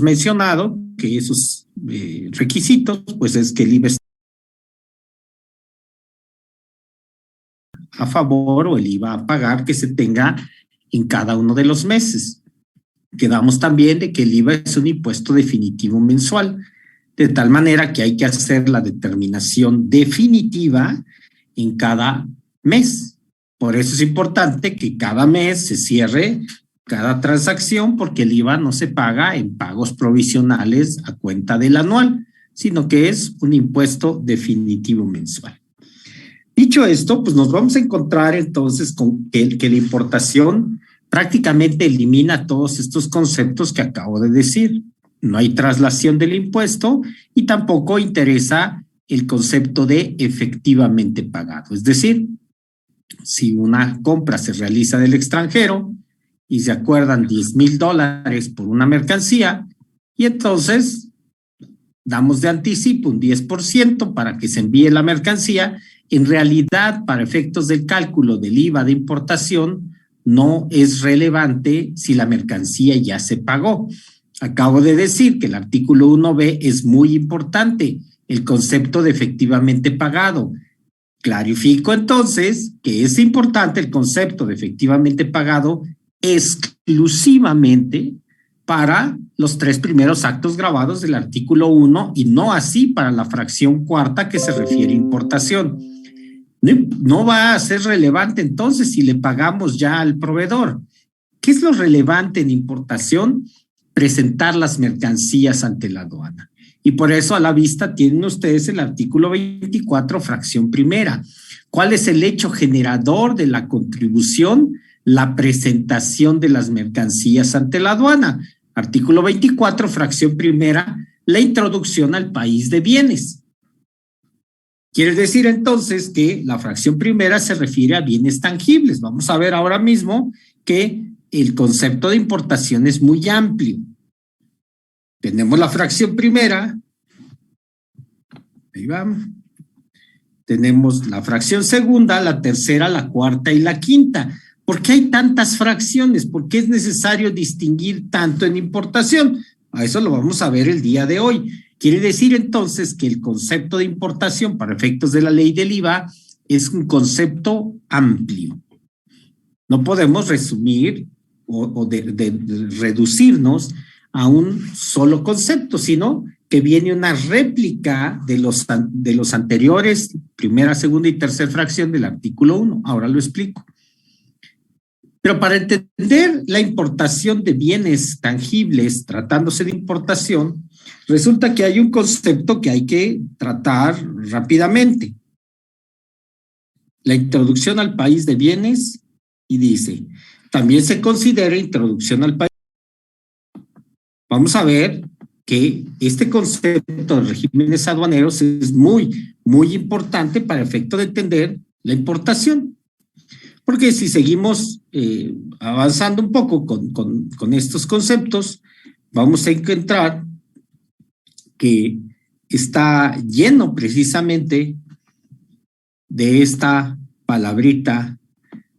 mencionado que esos requisitos, pues es que el IVA a favor o el IVA a pagar que se tenga en cada uno de los meses. Quedamos también de que el IVA es un impuesto definitivo mensual, de tal manera que hay que hacer la determinación definitiva en cada mes. Por eso es importante que cada mes se cierre cada transacción, porque el IVA no se paga en pagos provisionales a cuenta del anual, sino que es un impuesto definitivo mensual. Dicho esto, pues nos vamos a encontrar entonces con que la importación prácticamente elimina todos estos conceptos que acabo de decir. No hay traslación del impuesto y tampoco interesa el concepto de efectivamente pagado. Es decir, si una compra se realiza del extranjero y se acuerdan $10,000 por una mercancía y entonces damos de anticipo un 10% para que se envíe la mercancía, en realidad para efectos del cálculo del IVA de importación no es relevante si la mercancía ya se pagó. Acabo de decir que el artículo 1B es muy importante, el concepto de efectivamente pagado. Clarifico entonces que es importante el concepto de efectivamente pagado exclusivamente para los 3 primeros actos grabados del artículo 1 y no así para la fracción cuarta que se refiere a importación. No va a ser relevante entonces si le pagamos ya al proveedor. ¿Qué es lo relevante en importación? Presentar las mercancías ante la aduana. Y por eso a la vista tienen ustedes el artículo 24, fracción primera. ¿Cuál es el hecho generador de la contribución? La presentación de las mercancías ante la aduana. Artículo 24, fracción primera, la introducción al país de bienes. Quiere decir entonces que la fracción primera se refiere a bienes tangibles. Vamos a ver ahora mismo que el concepto de importación es muy amplio. Tenemos la fracción primera, ahí vamos. Tenemos la fracción segunda, la tercera, la cuarta y la quinta. ¿Por qué hay tantas fracciones? ¿Por qué es necesario distinguir tanto en importación? A eso lo vamos a ver el día de hoy. Quiere decir entonces que el concepto de importación para efectos de la ley del IVA es un concepto amplio. No podemos resumir o reducirnos a un solo concepto, sino que viene una réplica de los anteriores, primera, segunda y tercera fracción del artículo 1. Ahora lo explico. Pero para entender la importación de bienes tangibles, tratándose de importación, resulta que hay un concepto que hay que tratar rápidamente. La introducción al país de bienes, y dice, también se considera introducción al país. Vamos a ver que este concepto de regímenes aduaneros es muy, muy importante para efecto de entender la importación. Porque si seguimos avanzando un poco con estos conceptos, vamos a encontrar que está lleno precisamente de esta palabrita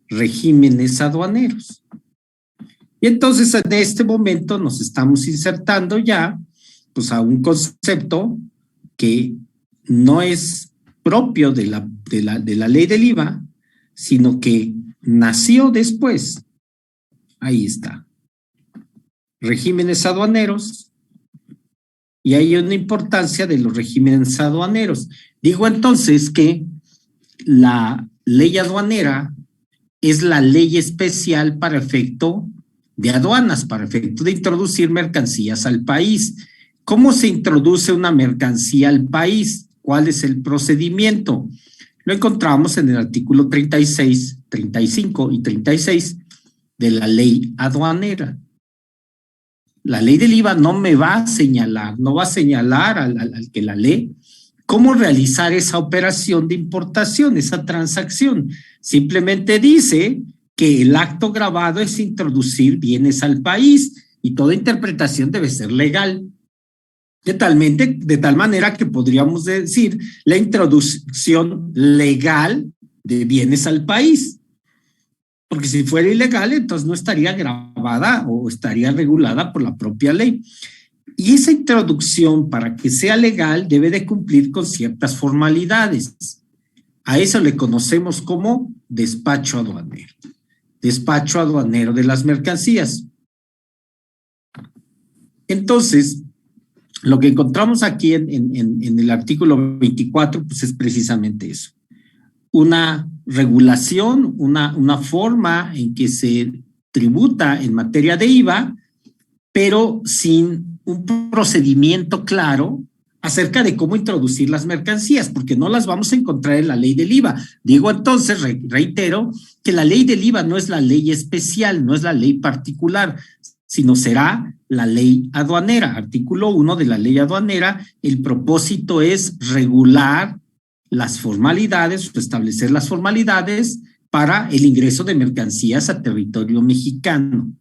regímenes aduaneros. Y entonces en este momento nos estamos insertando ya pues a un concepto que no es propio de la ley del IVA, sino que nació después. Ahí está. Regímenes aduaneros. Y hay una importancia de los regímenes aduaneros. Digo entonces que la ley aduanera es la ley especial para efecto de aduanas, para efecto de introducir mercancías al país. ¿Cómo se introduce una mercancía al país? ¿Cuál es el procedimiento? Lo encontramos en el artículo 36, 35 y 36 de la ley aduanera. La ley del IVA no me va a señalar, no va a señalar al que la lee cómo realizar esa operación de importación, esa transacción. Simplemente dice que el acto grabado es introducir bienes al país y toda interpretación debe ser legal. De tal manera que podríamos decir la introducción legal de bienes al país. Porque si fuera ilegal, entonces no estaría grabada o estaría regulada por la propia ley. Y esa introducción, para que sea legal, debe de cumplir con ciertas formalidades. A eso le conocemos como despacho aduanero. Despacho aduanero de las mercancías. Entonces, lo que encontramos aquí en el artículo 24, pues es precisamente eso. Una regulación, una forma en que se tributa en materia de IVA, pero sin un procedimiento claro acerca de cómo introducir las mercancías, porque no las vamos a encontrar en la ley del IVA. Digo entonces, reitero, que la ley del IVA no es la ley especial, no es la ley particular, sino será la ley aduanera. Artículo 1 de la ley aduanera, el propósito es regular las formalidades, establecer las formalidades para el ingreso de mercancías a territorio mexicano.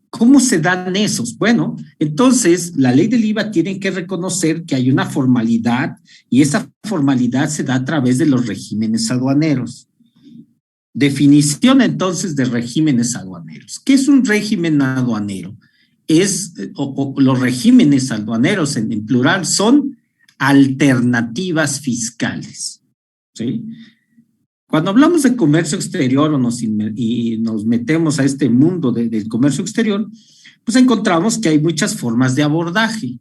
¿Cómo se dan esos? Bueno, entonces la ley del IVA tiene que reconocer que hay una formalidad y esa formalidad se da a través de los regímenes aduaneros. Definición entonces de regímenes aduaneros. ¿Qué es un régimen aduanero? Los regímenes aduaneros en plural son alternativas fiscales, ¿sí? Cuando hablamos de comercio exterior y nos metemos a este mundo del comercio exterior, pues encontramos que hay muchas formas de abordaje.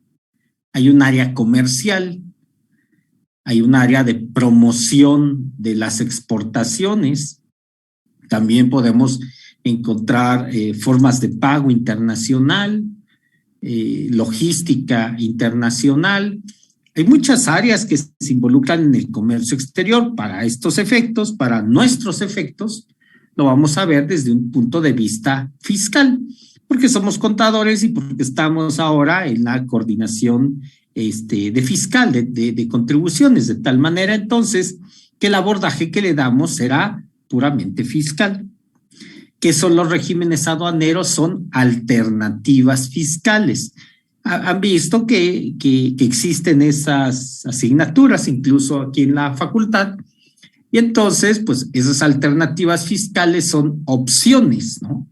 Hay un área comercial, hay un área de promoción de las exportaciones, también podemos encontrar formas de pago internacional, logística internacional. Hay muchas áreas que se involucran en el comercio exterior. Para estos efectos, para nuestros efectos, lo vamos a ver desde un punto de vista fiscal, porque somos contadores y porque estamos ahora en la coordinación de fiscal, de contribuciones, de tal manera entonces que el abordaje que le damos será puramente fiscal. ¿Qué son los regímenes aduaneros? Son alternativas fiscales. Han visto que existen esas asignaturas, incluso aquí en la facultad, y entonces, pues, esas alternativas fiscales son opciones, ¿no?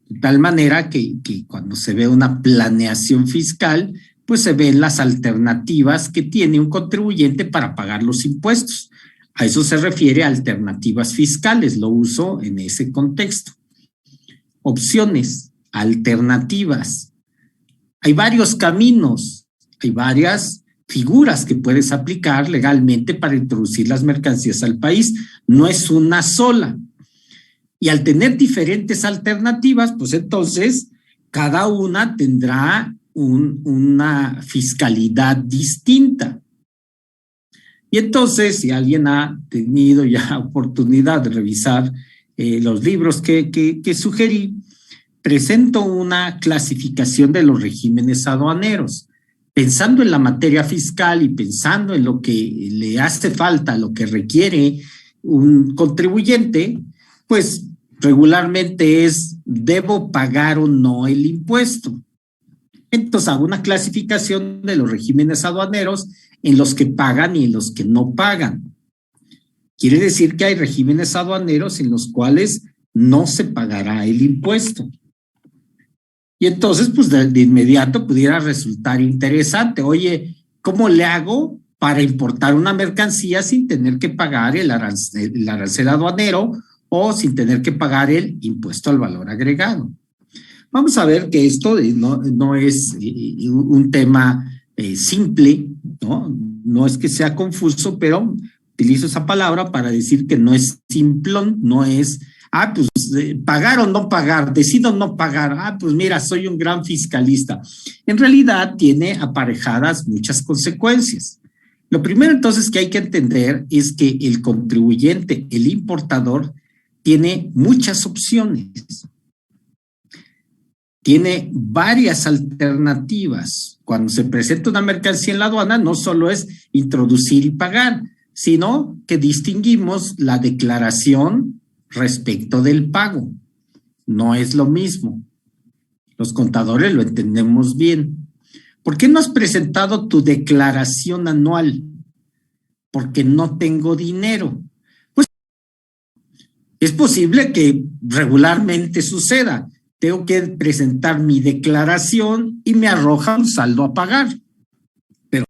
De tal manera que cuando se ve una planeación fiscal, pues se ven las alternativas que tiene un contribuyente para pagar los impuestos. A eso se refiere a alternativas fiscales, lo uso en ese contexto. Opciones, alternativas. Hay varios caminos, hay varias figuras que puedes aplicar legalmente para introducir las mercancías al país. No es una sola. Y al tener diferentes alternativas, pues entonces cada una tendrá una fiscalidad distinta. Y entonces, si alguien ha tenido ya oportunidad de revisar los libros que sugerí, presento una clasificación de los regímenes aduaneros. Pensando en la materia fiscal y pensando en lo que le hace falta, lo que requiere un contribuyente, pues regularmente es, ¿debo pagar o no el impuesto? Entonces hago una clasificación de los regímenes aduaneros en los que pagan y en los que no pagan. Quiere decir que hay regímenes aduaneros en los cuales no se pagará el impuesto. Y entonces, pues de inmediato pudiera resultar interesante. Oye, ¿cómo le hago para importar una mercancía sin tener que pagar el arancel aduanero o sin tener que pagar el impuesto al valor agregado? Vamos a ver que esto no es un tema simple, ¿no? No es que sea confuso, pero utilizo esa palabra para decir que no es simplón, no es, pues pagar o no pagar, decido no pagar, pues mira, soy un gran fiscalista. En realidad tiene aparejadas muchas consecuencias. Lo primero entonces que hay que entender es que el contribuyente, el importador, tiene muchas opciones. Tiene varias alternativas. Cuando se presenta una mercancía en la aduana, no solo es introducir y pagar, sino que distinguimos la declaración respecto del pago. No es lo mismo. Los contadores lo entendemos bien. ¿Por qué no has presentado tu declaración anual? Porque no tengo dinero. Pues es posible que regularmente suceda. tengo que presentar mi declaración y me arroja un saldo a pagar. Pero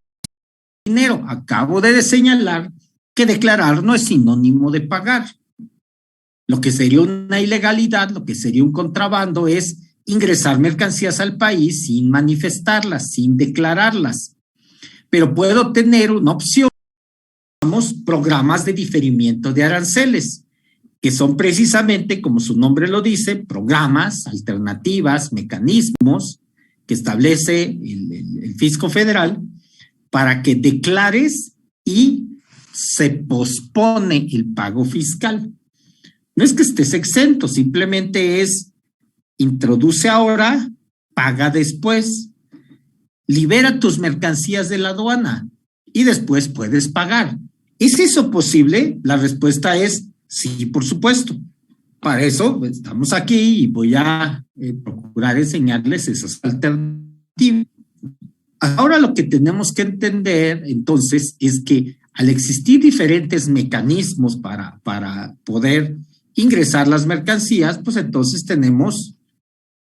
dinero, acabo de señalar que declarar no es sinónimo de pagar. Lo que sería una ilegalidad, lo que sería un contrabando es ingresar mercancías al país sin manifestarlas, sin declararlas. Pero puedo tener una opción, programas de diferimiento de aranceles, que son precisamente, como su nombre lo dice, programas, alternativas, mecanismos que establece el Fisco Federal para que declares y se pospone el pago fiscal. No es que estés exento, simplemente es introduce ahora, paga después, libera tus mercancías de la aduana y después puedes pagar. ¿Es eso posible? La respuesta es sí, por supuesto. Para eso estamos aquí y voy a procurar enseñarles esas alternativas. Ahora lo que tenemos que entender entonces es que al existir diferentes mecanismos para poder ingresar las mercancías, pues entonces tenemos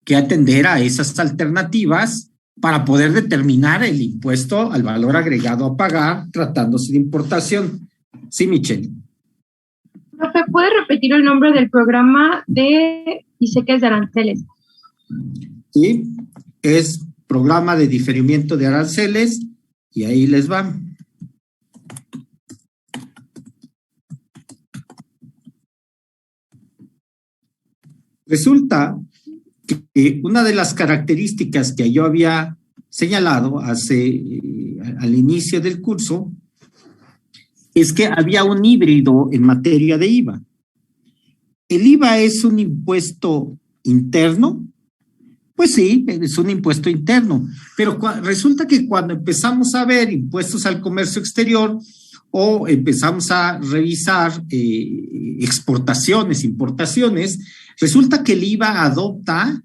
que atender a esas alternativas para poder determinar el impuesto al valor agregado a pagar tratándose de importación. Sí, Michelle. Profe, ¿puede repetir el nombre del programa de dice que es de aranceles? Sí, es programa de diferimiento de aranceles y ahí les va. Resulta que una de las características que yo había señalado al inicio del curso es que había un híbrido en materia de IVA. ¿El IVA es un impuesto interno? Pues sí, es un impuesto interno, pero resulta que cuando empezamos a ver impuestos al comercio exterior o empezamos a revisar exportaciones, importaciones, resulta que el IVA adopta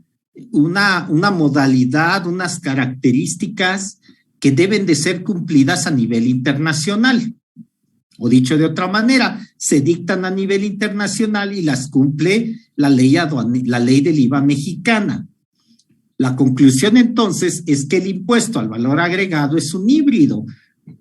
una modalidad, unas características que deben de ser cumplidas a nivel internacional. O dicho de otra manera, se dictan a nivel internacional y las cumple la ley del IVA mexicana. La conclusión entonces es que el impuesto al valor agregado es un híbrido.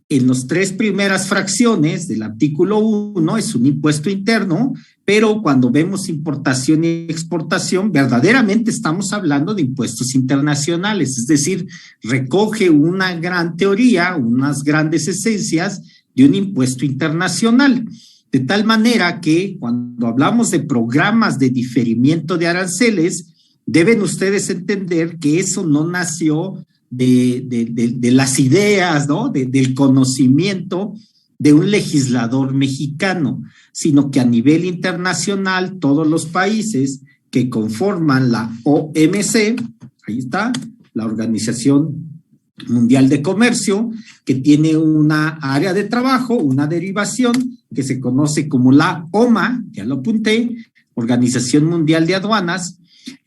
En las 3 primeras fracciones del artículo 1 es un impuesto interno, pero cuando vemos importación y exportación, verdaderamente estamos hablando de impuestos internacionales, es decir, recoge una gran teoría, unas grandes esencias de un impuesto internacional, de tal manera que cuando hablamos de programas de diferimiento de aranceles, deben ustedes entender que eso no nació de las ideas, ¿no? Del conocimiento de un legislador mexicano, sino que a nivel internacional todos los países que conforman la OMC, ahí está, la Organización Mundial de Comercio, que tiene una área de trabajo, una derivación que se conoce como la OMA, ya lo apunté, Organización Mundial de Aduanas.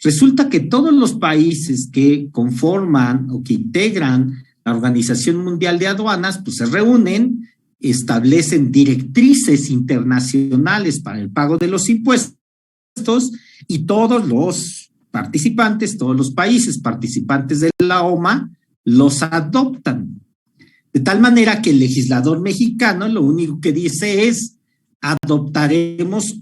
Resulta que todos los países que conforman o que integran la Organización Mundial de Aduanas, pues se reúnen, establecen directrices internacionales para el pago de los impuestos y todos los participantes, todos los países participantes de la OMA los adoptan. De tal manera que el legislador mexicano lo único que dice es adoptaremos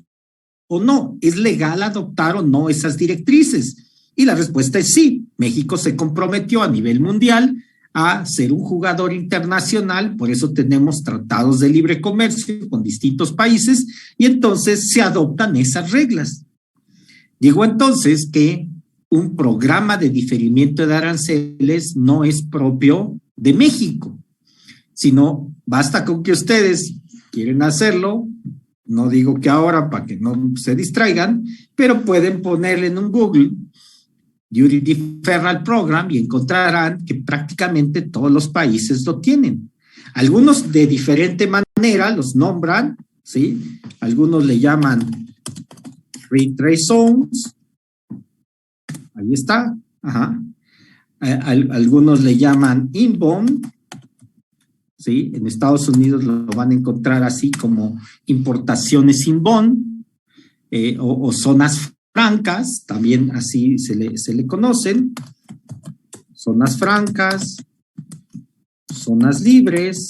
o no, ¿es legal adoptar o no esas directrices? Y la respuesta es sí. México se comprometió a nivel mundial a ser un jugador internacional, por eso tenemos tratados de libre comercio con distintos países y entonces se adoptan esas reglas. Digo entonces que un programa de diferimiento de aranceles no es propio de México, sino basta con que ustedes quieren hacerlo. No digo que ahora para que no se distraigan, pero pueden ponerle en un Google Duty Deferral Program y encontrarán que prácticamente todos los países lo tienen. Algunos de diferente manera los nombran, ¿sí? Algunos le llaman Free Trade Zones. Ahí está. Ajá. Algunos le llaman Inbound. ¿Sí? En Estados Unidos lo van a encontrar así como importaciones inbound o zonas francas, también así se le conocen, zonas francas, zonas libres,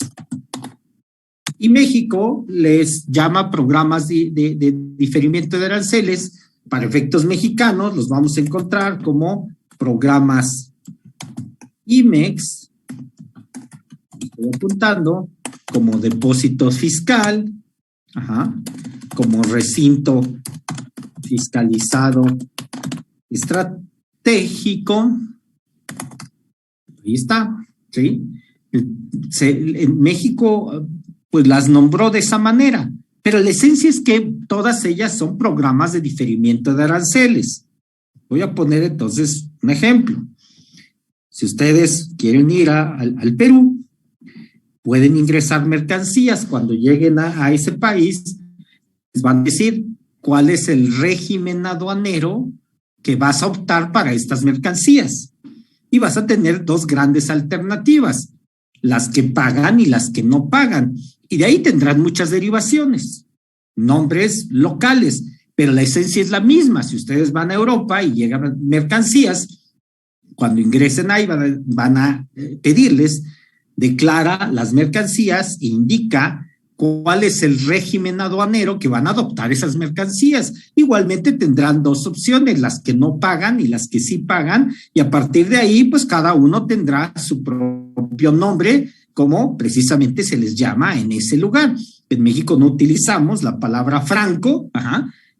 y México les llama programas de diferimiento de aranceles. Para efectos mexicanos los vamos a encontrar como programas IMEX, estoy apuntando, como depósito fiscal, como recinto fiscalizado estratégico. Ahí está, ¿sí? En México, pues las nombró de esa manera, pero la esencia es que todas ellas son programas de diferimiento de aranceles. Voy a poner entonces un ejemplo. Si ustedes quieren ir al Perú, pueden ingresar mercancías. Cuando lleguen a ese país, les van a decir cuál es el régimen aduanero que vas a optar para estas mercancías. Y vas a tener dos grandes alternativas, las que pagan y las que no pagan. Y de ahí tendrán muchas derivaciones, nombres locales, pero la esencia es la misma. Si ustedes van a Europa y llegan mercancías, cuando ingresen ahí van a pedirles, declara las mercancías e indica cuál es el régimen aduanero que van a adoptar esas mercancías. Igualmente tendrán dos opciones, las que no pagan y las que sí pagan, y a partir de ahí, pues cada uno tendrá su propio nombre, como precisamente se les llama en ese lugar. En México no utilizamos la palabra franco,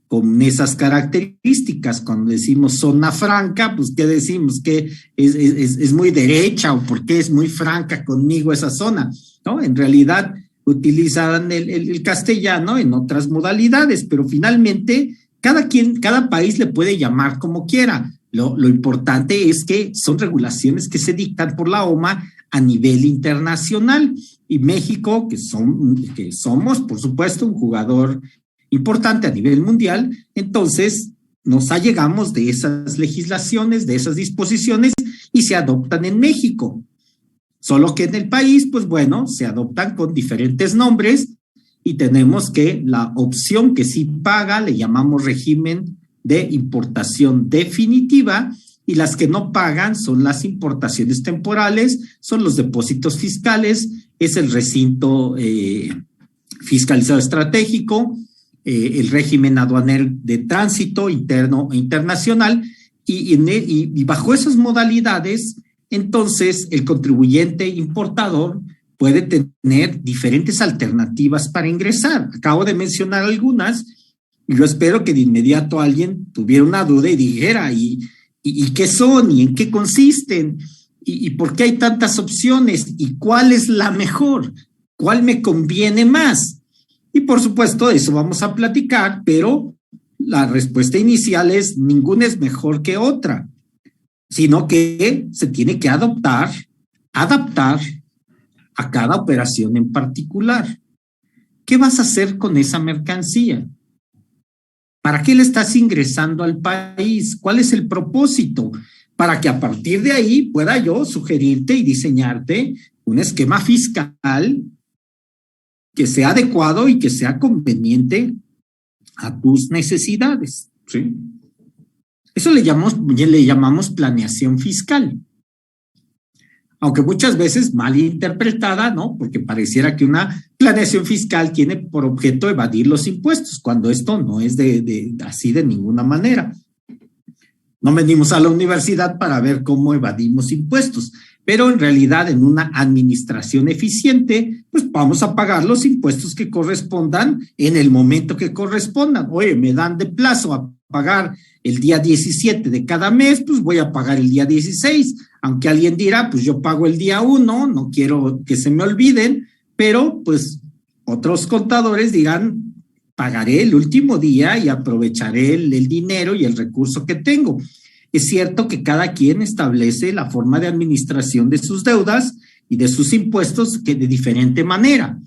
con esas características. Cuando decimos zona franca, pues ¿qué decimos? ¿Que es muy derecha o por qué es muy franca conmigo esa zona? ¿No? En realidad utilizan el castellano en otras modalidades, pero finalmente cada país le puede llamar como quiera. Lo importante es que son regulaciones que se dictan por la OMA a nivel internacional, y México, que somos, por supuesto, un jugador importante a nivel mundial, entonces nos allegamos de esas legislaciones, de esas disposiciones, y se adoptan en México. Solo que en el país, pues bueno, se adoptan con diferentes nombres, y tenemos que la opción que sí paga le llamamos régimen de importación definitiva, y las que no pagan son las importaciones temporales, son los depósitos fiscales, es el recinto fiscalizado estratégico, el régimen aduanero de tránsito interno e internacional, y bajo esas modalidades, entonces el contribuyente importador puede tener diferentes alternativas para ingresar. Acabo de mencionar algunas, y yo espero que de inmediato alguien tuviera una duda y dijera, ¿y qué son? ¿Y en qué consisten? ¿Y por qué hay tantas opciones? ¿Y cuál es la mejor? ¿Cuál me conviene más? Y por supuesto, de eso vamos a platicar, pero la respuesta inicial es: ninguna es mejor que otra, sino que se tiene que adaptar a cada operación en particular. ¿Qué vas a hacer con esa mercancía? ¿Para qué le estás ingresando al país? ¿Cuál es el propósito? Para que a partir de ahí pueda yo sugerirte y diseñarte un esquema fiscal que sea adecuado y que sea conveniente a tus necesidades, ¿sí? Eso le llamamos planeación fiscal. Aunque muchas veces mal interpretada, ¿no? Porque pareciera que una planeación fiscal tiene por objeto evadir los impuestos, cuando esto no es así de ninguna manera. No venimos a la universidad para ver cómo evadimos impuestos, pero en realidad en una administración eficiente, pues vamos a pagar los impuestos que correspondan en el momento que correspondan. Oye, me dan de plazo a pagar el día 17 de cada mes, pues voy a pagar el día 16, aunque alguien dirá, pues yo pago el día 1, no quiero que se me olviden, pero pues otros contadores dirán, pagaré el último día y aprovecharé el dinero y el recurso que tengo. Es cierto que cada quien establece la forma de administración de sus deudas y de sus impuestos que de diferente manera.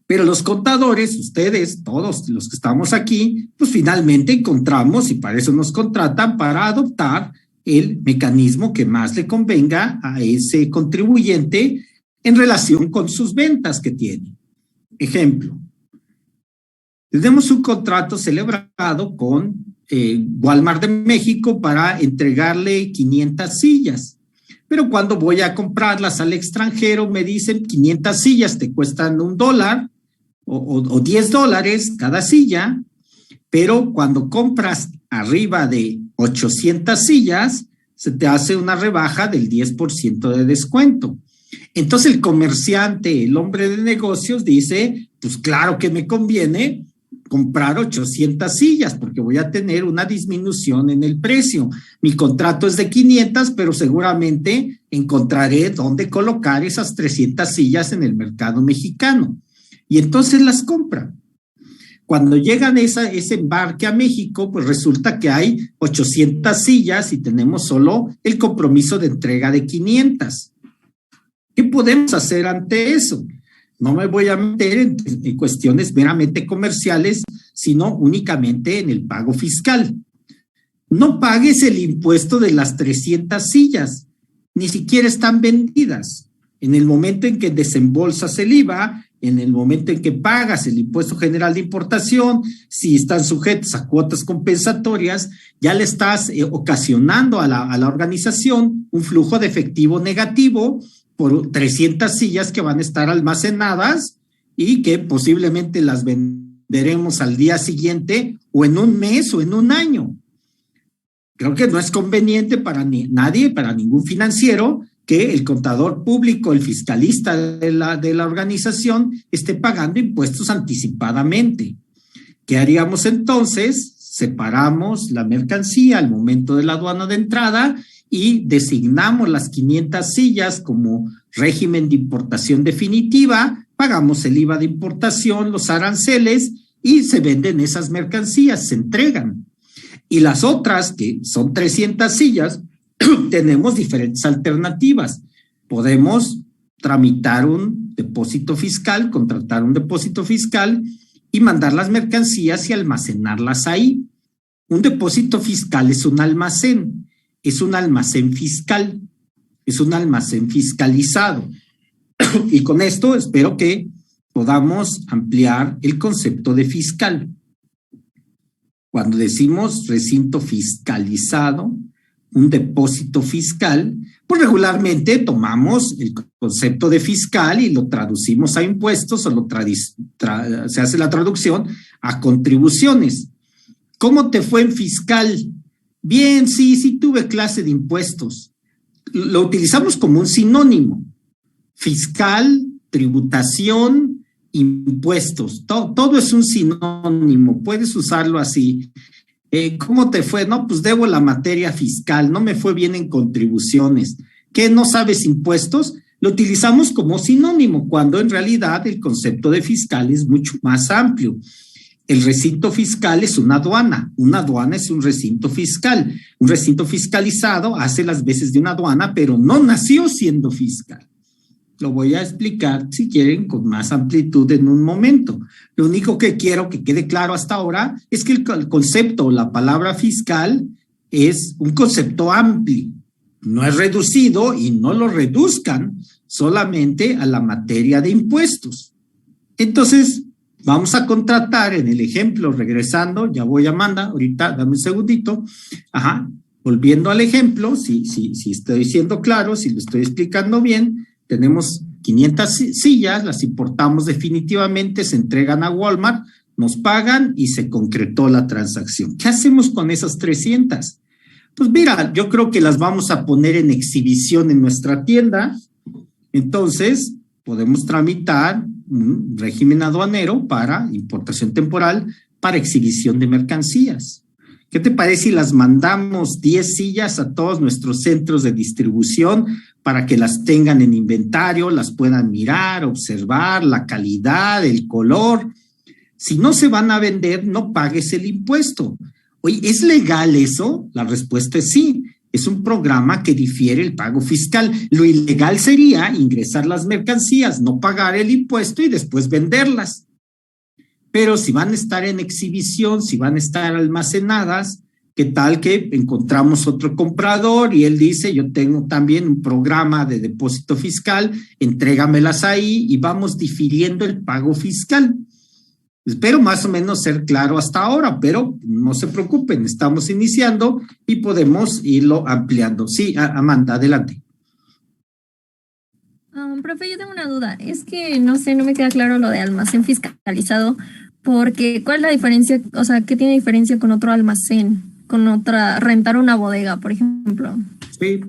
Pero los contadores, ustedes, todos los que estamos aquí, pues finalmente encontramos, y para eso nos contratan, para adoptar el mecanismo que más le convenga a ese contribuyente en relación con sus ventas que tiene. Ejemplo, tenemos un contrato celebrado con Walmart de México para entregarle 500 sillas. Pero cuando voy a comprarlas al extranjero me dicen 500 sillas te cuestan $1 o $10 cada silla, pero cuando compras arriba de 800 sillas se te hace una rebaja del 10% de descuento. Entonces el comerciante, el hombre de negocios dice, pues claro que me conviene comprar 800 sillas porque voy a tener una disminución en el precio. Mi contrato es de 500, pero seguramente encontraré dónde colocar esas 300 sillas en el mercado mexicano. Y entonces las compran. Cuando llegan ese embarque a México, pues resulta que hay 800 sillas y tenemos solo el compromiso de entrega de 500. ¿Qué podemos hacer ante eso? No me voy a meter en cuestiones meramente comerciales, sino únicamente en el pago fiscal. No pagues el impuesto de las 300 sillas, ni siquiera están vendidas. En el momento en que desembolsas el IVA, en el momento en que pagas el impuesto general de importación, si están sujetos a cuotas compensatorias, ya le estás ocasionando a la organización un flujo de efectivo negativo por 300 sillas que van a estar almacenadas y que posiblemente las venderemos al día siguiente o en un mes o en un año. Creo que no es conveniente para nadie, para ningún financiero, que el contador público, el fiscalista de la organización esté pagando impuestos anticipadamente. ¿Qué haríamos entonces? Separamos la mercancía al momento de la aduana de entrada y designamos las 500 sillas como régimen de importación definitiva, pagamos el IVA de importación, los aranceles y se venden esas mercancías, se entregan. Y las otras, que son 300 sillas, tenemos diferentes alternativas. Podemos tramitar un depósito fiscal, contratar un depósito fiscal y mandar las mercancías y almacenarlas ahí. Un depósito fiscal es un almacén fiscal, es un almacén fiscalizado. Y con esto espero que podamos ampliar el concepto de fiscal. Cuando decimos recinto fiscalizado, un depósito fiscal, pues regularmente tomamos el concepto de fiscal y lo traducimos a impuestos o se hace la traducción a contribuciones. ¿Cómo te fue en fiscal? Bien, sí tuve clase de impuestos. Lo utilizamos como un sinónimo. Fiscal, tributación, impuestos. Todo es un sinónimo. Puedes usarlo así. ¿Cómo te fue? No, pues debo la materia fiscal, no me fue bien en contribuciones. ¿Qué, no sabes impuestos? Lo utilizamos como sinónimo, cuando en realidad el concepto de fiscal es mucho más amplio. El recinto fiscal es una aduana es un recinto fiscal. Un recinto fiscalizado hace las veces de una aduana, pero no nació siendo fiscal. Lo voy a explicar, si quieren, con más amplitud en un momento. Lo único que quiero que quede claro hasta ahora es que el concepto, la palabra fiscal, es un concepto amplio. No es reducido y no lo reduzcan solamente a la materia de impuestos. Entonces, vamos a contratar en el ejemplo, regresando, ya voy Amanda, ahorita dame un segundito. Volviendo al ejemplo, si estoy siendo claro, si lo estoy explicando bien, tenemos 500 sillas, las importamos definitivamente, se entregan a Walmart, nos pagan y se concretó la transacción. ¿Qué hacemos con esas 300? Pues mira, yo creo que las vamos a poner en exhibición en nuestra tienda. Entonces, podemos tramitar un régimen aduanero para importación temporal para exhibición de mercancías. ¿Qué te parece si las mandamos 10 sillas a todos nuestros centros de distribución para que las tengan en inventario, las puedan mirar, observar la calidad, el color? Si no se van a vender, no pagues el impuesto. Oye, ¿es legal eso? La respuesta es sí. Es un programa que difiere el pago fiscal. Lo ilegal sería ingresar las mercancías, no pagar el impuesto y después venderlas. Pero si van a estar en exhibición, si van a estar almacenadas, ¿qué tal que encontramos otro comprador y él dice, yo tengo también un programa de depósito fiscal, entrégamelas ahí y vamos difiriendo el pago fiscal? Espero más o menos ser claro hasta ahora, pero no se preocupen, estamos iniciando y podemos irlo ampliando. Sí, Amanda, adelante. Profe, yo tengo una duda. Es que no sé, no me queda claro lo de almacén fiscalizado, porque ¿cuál es la diferencia? O sea, ¿qué tiene diferencia con otro almacén? Con otra, rentar una bodega, por ejemplo. Sí,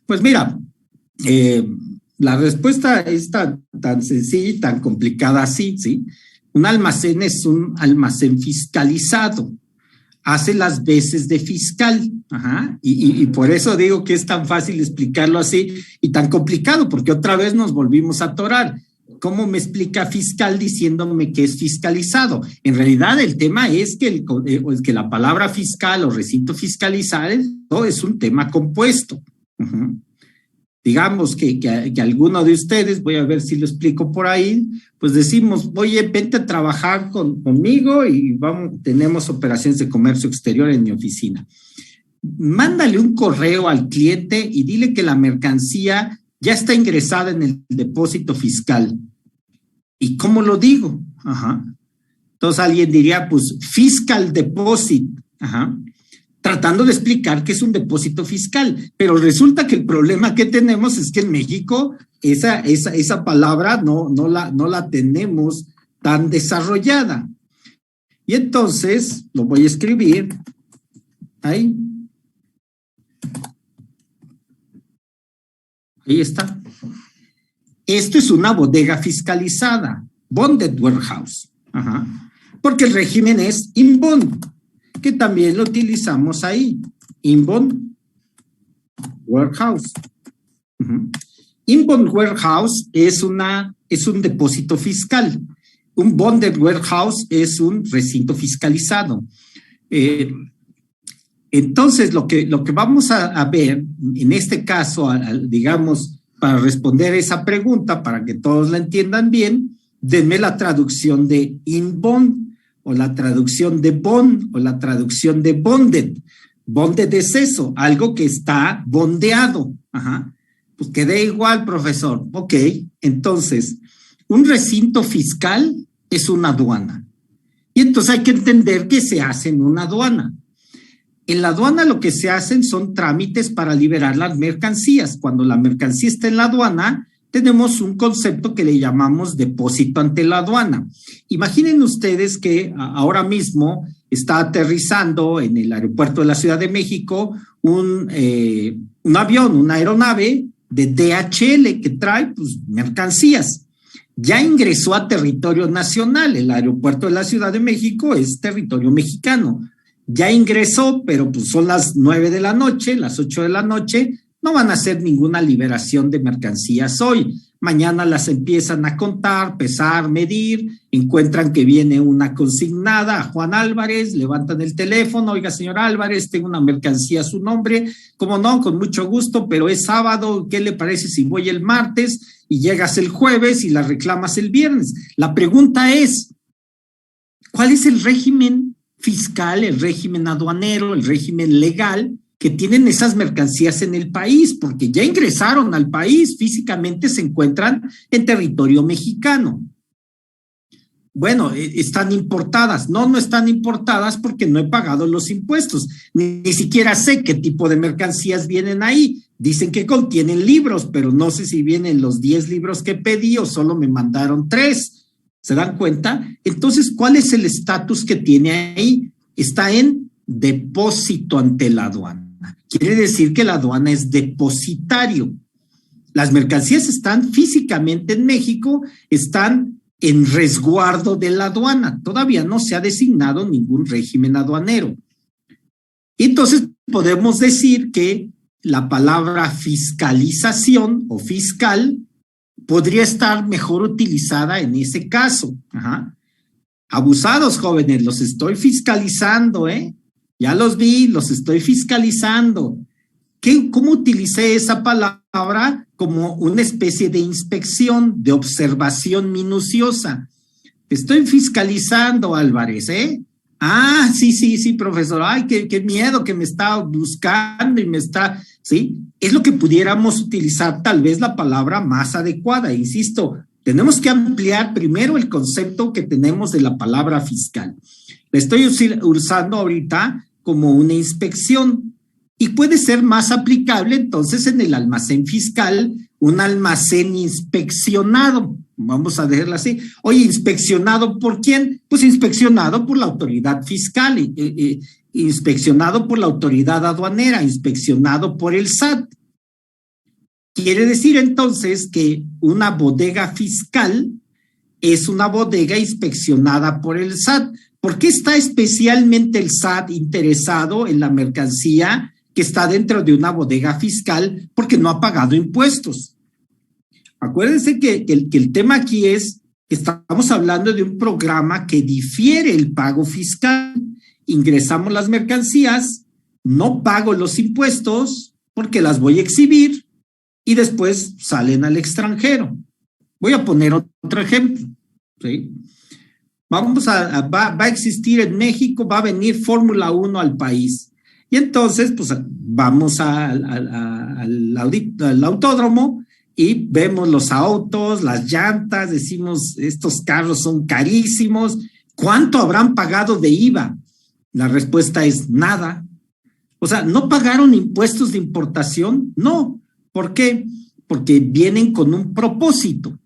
pues mira, la respuesta es tan sencilla y tan complicada así, ¿sí? Un almacén es un almacén fiscalizado, hace las veces de fiscal, ajá, y por eso digo que es tan fácil explicarlo así y tan complicado, porque otra vez nos volvimos a atorar. ¿Cómo me explica fiscal diciéndome que es fiscalizado? En realidad el tema es que la palabra fiscal o recinto fiscalizado es un tema compuesto. Uh-huh. Digamos que alguno de ustedes, voy a ver si lo explico por ahí, pues decimos, oye, vente a trabajar conmigo y tenemos operaciones de comercio exterior en mi oficina. Mándale un correo al cliente y dile que la mercancía ya está ingresada en el depósito fiscal. ¿Y cómo lo digo? Ajá. Entonces alguien diría, pues, fiscal deposit. Ajá. Tratando de explicar que es un depósito fiscal, pero resulta que el problema que tenemos es que en México esa palabra no la tenemos tan desarrollada. Y entonces lo voy a escribir ahí. Ahí está. Esto es una bodega fiscalizada, bonded warehouse, ajá, porque el régimen es inbound, que también lo utilizamos ahí, inbound warehouse. Uh-huh. Inbound warehouse es un depósito fiscal. Un bonded warehouse es un recinto fiscalizado. Entonces, lo que vamos a ver en este caso, digamos, para responder esa pregunta, para que todos la entiendan bien, denme la traducción de inbound, o la traducción de bond, o la traducción de bonded. Bonded es eso, algo que está bondeado. Ajá. Pues quede igual, profesor. Ok, entonces, un recinto fiscal es una aduana. Y entonces hay que entender qué se hace en una aduana. En la aduana lo que se hacen son trámites para liberar las mercancías. Cuando la mercancía está en la aduana, tenemos un concepto que le llamamos depósito ante la aduana. Imaginen ustedes que ahora mismo está aterrizando en el aeropuerto de la Ciudad de México un avión, una aeronave de DHL que trae pues, mercancías. Ya ingresó a territorio nacional. El aeropuerto de la Ciudad de México es territorio mexicano. Ya ingresó, pero pues son las 9 de la noche, las 8 de la noche, no van a hacer ninguna liberación de mercancías hoy. Mañana las empiezan a contar, pesar, medir, encuentran que viene una consignada a Juan Álvarez, levantan el teléfono, oiga, señor Álvarez, tengo una mercancía a su nombre, ¿cómo no? Con mucho gusto, pero es sábado, ¿qué le parece si voy el martes y llegas el jueves y la reclamas el viernes? La pregunta es, ¿cuál es el régimen fiscal, el régimen aduanero, el régimen legal que tienen esas mercancías en el país? Porque ya ingresaron al país, físicamente se encuentran en territorio mexicano. Bueno, están importadas. No están importadas porque no he pagado los impuestos. Ni siquiera sé qué tipo de mercancías vienen ahí. Dicen que contienen libros, pero no sé si vienen los 10 libros que pedí o solo me mandaron 3. ¿Se dan cuenta? Entonces, ¿cuál es el estatus que tiene ahí? Está en depósito ante la aduana. Quiere decir que la aduana es depositario. Las mercancías están físicamente en México, están en resguardo de la aduana. Todavía no se ha designado ningún régimen aduanero. Entonces, podemos decir que la palabra fiscalización o fiscal podría estar mejor utilizada en ese caso. Ajá. Abusados, jóvenes, los estoy fiscalizando, ¿eh? Ya los vi, los estoy fiscalizando. ¿Cómo utilicé esa palabra? Como una especie de inspección, de observación minuciosa. Estoy fiscalizando, Álvarez, ¿eh? Ah, sí, profesor. Ay, qué miedo que me está buscando y me está, ¿sí? Es lo que pudiéramos utilizar tal vez la palabra más adecuada. Insisto, Tenemos que ampliar primero el concepto que tenemos de la palabra fiscal. La estoy usando ahorita como una inspección y puede ser más aplicable entonces en el almacén fiscal, un almacén inspeccionado. Vamos a dejarlo así. Oye, ¿inspeccionado por quién? Pues inspeccionado por la autoridad fiscal, inspeccionado por la autoridad aduanera, inspeccionado por el SAT. Quiere decir entonces que una bodega fiscal es una bodega inspeccionada por el SAT. ¿Por qué está especialmente el SAT interesado en la mercancía que está dentro de una bodega fiscal? Porque no ha pagado impuestos. Acuérdense que el tema aquí es que estamos hablando de un programa que difiere el pago fiscal. Ingresamos las mercancías, no pago los impuestos porque las voy a exhibir y después salen al extranjero. Voy a poner otro ejemplo, ¿sí? Va a existir en México, va a venir Fórmula 1 al país. Y entonces, pues vamos al autódromo y vemos los autos, las llantas, decimos, estos carros son carísimos. ¿Cuánto habrán pagado de IVA? La respuesta es nada. O sea, ¿no pagaron impuestos de importación? No. ¿Por qué? Porque vienen con un propósito.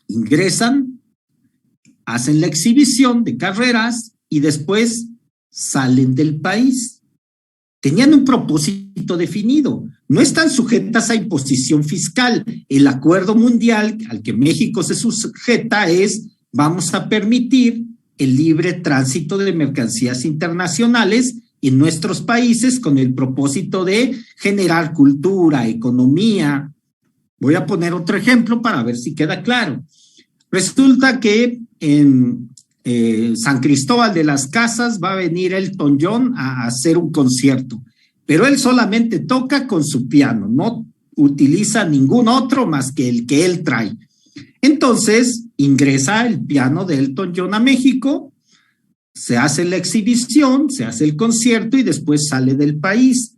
Ingresan, hacen la exhibición de carreras y después salen del país. Tenían un propósito definido. No están sujetas a imposición fiscal. El acuerdo mundial al que México se sujeta es: vamos a permitir el libre tránsito de mercancías internacionales en nuestros países con el propósito de generar cultura, economía. Voy a poner otro ejemplo para ver si queda claro. Resulta que en San Cristóbal de las Casas va a venir Elton John a hacer un concierto, pero él solamente toca con su piano, no utiliza ningún otro más que el que él trae. Entonces ingresa el piano de Elton John a México, se hace la exhibición, se hace el concierto y después sale del país.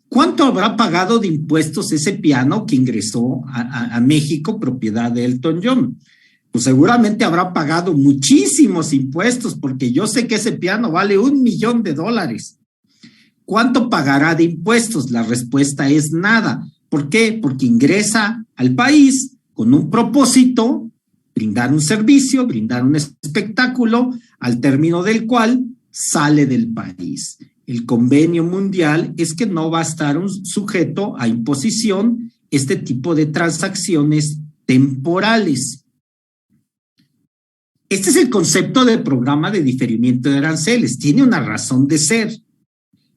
¿Cuánto habrá pagado de impuestos ese piano que ingresó a México, propiedad de Elton John? Pues seguramente habrá pagado muchísimos impuestos, porque yo sé que ese piano vale $1 millón. ¿Cuánto pagará de impuestos? La respuesta es nada. ¿Por qué? Porque ingresa al país con un propósito: brindar un servicio, brindar un espectáculo, al término del cual sale del país. El convenio mundial es que no va a estar sujeto a imposición este tipo de transacciones temporales. Este es el concepto de programa de diferimiento de aranceles. Tiene una razón de ser.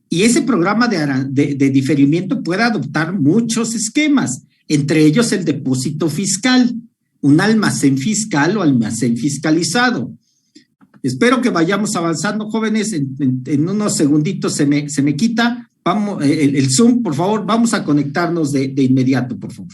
Y ese programa de diferimiento puede adoptar muchos esquemas, entre ellos el depósito fiscal, un almacén fiscal o almacén fiscalizado. Espero que vayamos avanzando, jóvenes. En unos segunditos se me quita. Vamos, el Zoom, por favor, vamos a conectarnos de inmediato, por favor.